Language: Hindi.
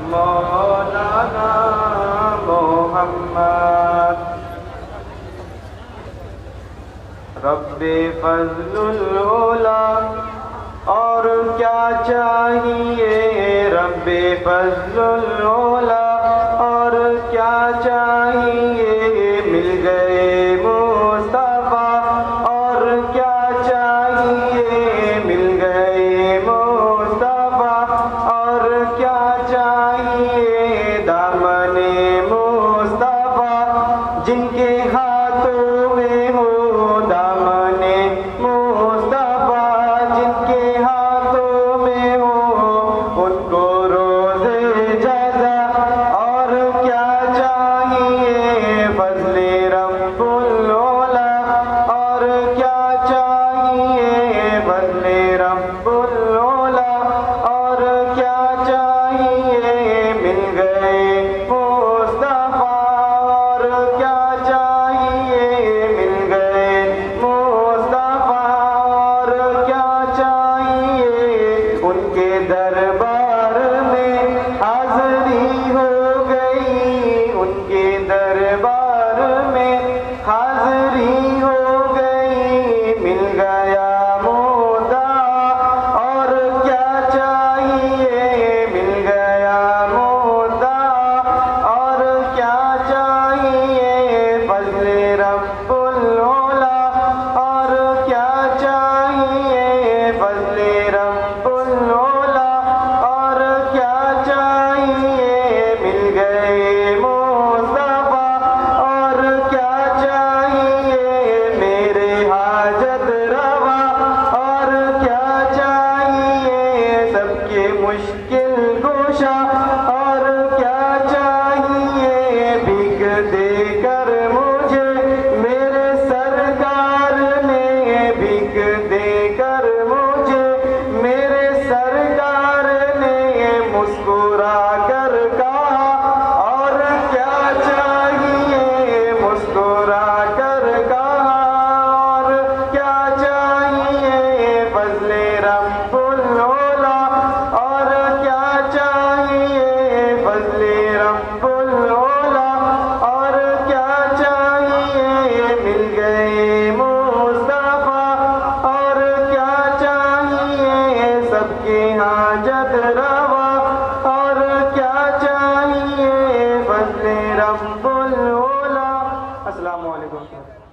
मौलाना मोहम्मद। रब्बे फज़लुल उला, और क्या चाहिए रब्बे फज़लुल उला, और क्या चाहिए, मिल गए मुस्तफ़ा, और क्या चाहिए, मिल गए मुस्तफ़ा, और क्या चाहिए, दामने मुस्तफ़ा जिनके हाथों में हो, दामने मुस्तफ़ा जिनके हाथों में हो, उनको रोज़े जज़ा, और क्या चाहिए, फज़ले रब्बुल उला, और क्या चाहिए, फज़ले रब्बुल उला, और क्या चाहिए, मिल गए मुस्तफ़ा, और क्या चाहिए, मिल गए मुस्तफ़ा, और क्या चाहिए, उनके दरबार में हाज़री हो गई, उनके दरबार में हाज़री हो गई, मिल गया मुद्दा, और क्या चाहिए, मिल गया मुद्दा, और क्या चाहिए, फज़ले रब्बुल उला, और क्या चाहिए, फज़ले रब्बुल उला, और क्या चाहिए, मिल गए मुस्तफ़ा, और क्या चाहिए, मेरे हाजत रवा, और क्या चाहिए, सबके मुश्किल कुशा, और क्या चाहिए, भीख देकर मुझे मेरे सरकार ने, भीख देकर मुझे मेरे सरकार ने, मुस्कुरा कर कहा, और क्या चाहिए, मुस्कुरा कर कहा, और क्या चाहिए, फज़ले रब्बुल उला, और क्या चाहिए, फज़ले रब्बुल उला, और क्या चाहिए, मिल गए मुस्तफ़ा, और क्या चाहिए, सबके हाजत रवा, और क्या चाहिए, फज़ले रब्बुल उला। अस्सलामु अलैकुम।